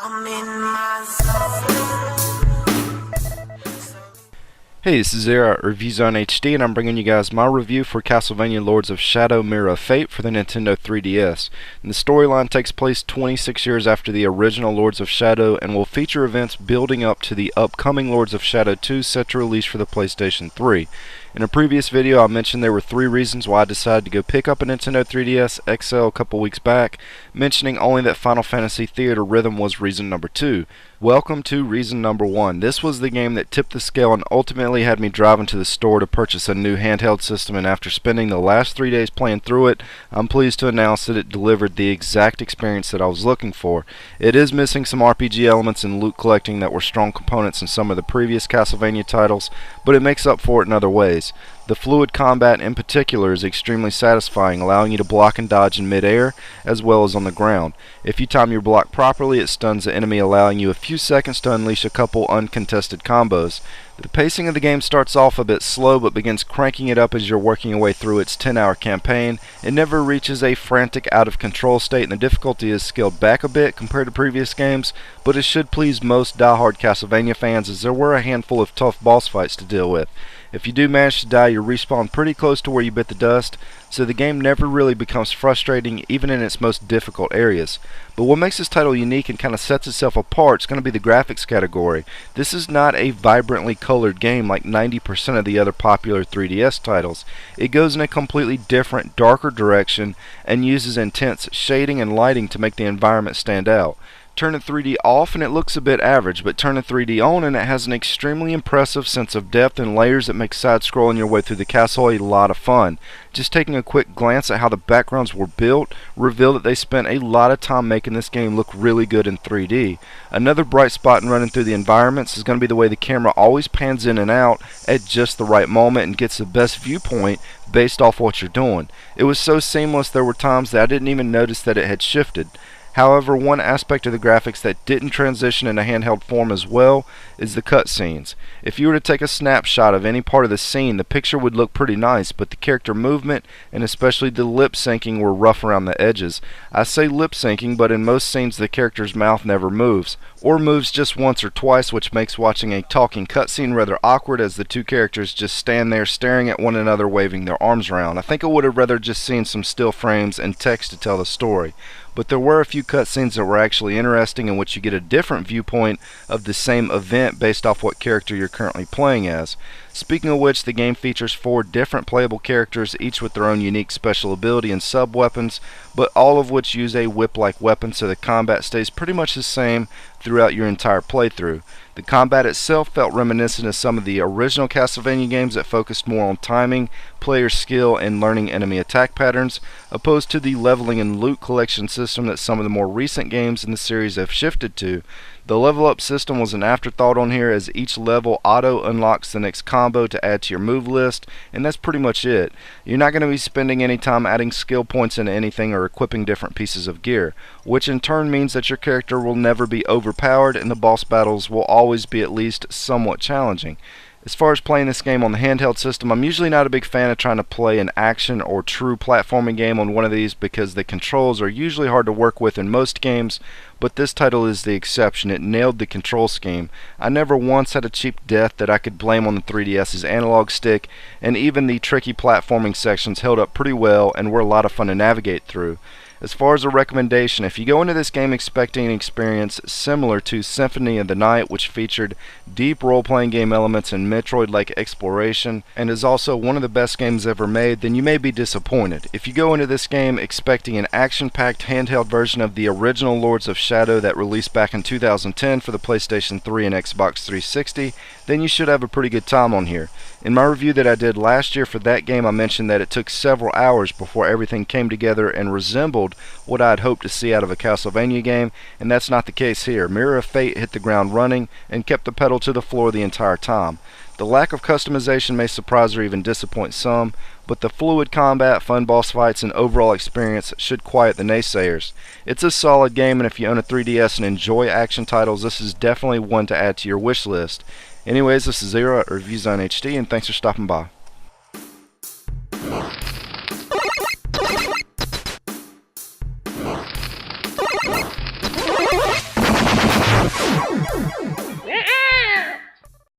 I'm in my zone. Hey, this is Zero at ReviewZoneHD, and I'm bringing you guys my review for Castlevania Lords of Shadow Mirror of Fate for the Nintendo 3DS. And the storyline takes place 26 years after the original Lords of Shadow and will feature events building up to the upcoming Lords of Shadow 2 set to release for the PlayStation 3. In a previous video I mentioned there were 3 reasons why I decided to go pick up a Nintendo 3DS XL a couple weeks back, mentioning only that Final Fantasy Theater Rhythm was reason number 2. Welcome to reason number 1. This was the game that tipped the scale and ultimately had me driving to the store to purchase a new handheld system, and after spending the last 3 days playing through it, I'm pleased to announce that it delivered the exact experience that I was looking for. It is missing some RPG elements and loot collecting that were strong components in some of the previous Castlevania titles, but it makes up for it in other ways. The fluid combat in particular is extremely satisfying, allowing you to block and dodge in mid-air as well as on the ground. If you time your block properly, it stuns the enemy, allowing you a few seconds to unleash a couple uncontested combos. The pacing of the game starts off a bit slow but begins cranking it up as you're working your way through its 10-hour campaign. It never reaches a frantic, out-of-control state, and the difficulty is scaled back a bit compared to previous games, but it should please most die-hard Castlevania fans as there were a handful of tough boss fights to deal with. If you do manage to die, you respawn pretty close to where you bit the dust, so the game never really becomes frustrating even in its most difficult areas. But what makes this title unique and kind of sets itself apart is going to be the graphics category. This is not a vibrantly colored game like 90% of the other popular 3DS titles. It goes in a completely different, darker direction and uses intense shading and lighting to make the environment stand out. Turn the 3D off and it looks a bit average, but turn the 3D on and it has an extremely impressive sense of depth and layers that make side-scrolling your way through the castle a lot of fun. Just taking a quick glance at how the backgrounds were built reveal that they spent a lot of time making this game look really good in 3D. Another bright spot in running through the environments is going to be the way the camera always pans in and out at just the right moment and gets the best viewpoint based off what you're doing. It was so seamless there were times that I didn't even notice that it had shifted. However, one aspect of the graphics that didn't transition into handheld form as well is the cutscenes. If you were to take a snapshot of any part of the scene, the picture would look pretty nice, but the character movement and especially the lip syncing were rough around the edges. I say lip syncing, but in most scenes the character's mouth never moves, or moves just once or twice, which makes watching a talking cutscene rather awkward as the two characters just stand there staring at one another waving their arms around. I think I would have rather just seen some still frames and text to tell the story. But there were a few cutscenes that were actually interesting in which you get a different viewpoint of the same event based off what character you're currently playing as. Speaking of which, the game features 4 different playable characters, each with their own unique special ability and sub-weapons, but all of which use a whip-like weapon, so the combat stays pretty much the same throughout your entire playthrough. The combat itself felt reminiscent of some of the original Castlevania games that focused more on timing, player skill, and learning enemy attack patterns, opposed to the leveling and loot collection system that some of the more recent games in the series have shifted to. The level up system was an afterthought on here, as each level auto unlocks the next combo to add to your move list, and that's pretty much it. You're not going to be spending any time adding skill points into anything or equipping different pieces of gear, which in turn means that your character will never be overpowered and the boss battles will always be at least somewhat challenging. As far as playing this game on the handheld system, I'm usually not a big fan of trying to play an action or true platforming game on one of these because the controls are usually hard to work with in most games, but this title is the exception. It nailed the control scheme. I never once had a cheap death that I could blame on the 3DS's analog stick, and even the tricky platforming sections held up pretty well and were a lot of fun to navigate through. As far as a recommendation, if you go into this game expecting an experience similar to Symphony of the Night, which featured deep role-playing game elements and Metroid-like exploration, and is also one of the best games ever made, then you may be disappointed. If you go into this game expecting an action-packed handheld version of the original Lords of Shadow that released back in 2010 for the PlayStation 3 and Xbox 360, then you should have a pretty good time on here. In my review that I did last year for that game, I mentioned that it took several hours before everything came together and resembled what I had hoped to see out of a Castlevania game, and that's not the case here. Mirror of Fate hit the ground running and kept the pedal to the floor the entire time. The lack of customization may surprise or even disappoint some, but the fluid combat, fun boss fights, and overall experience should quiet the naysayers. It's a solid game, and if you own a 3DS and enjoy action titles, this is definitely one to add to your wish list. Anyways, this is Zero at ReviewZoneHD, and thanks for stopping by.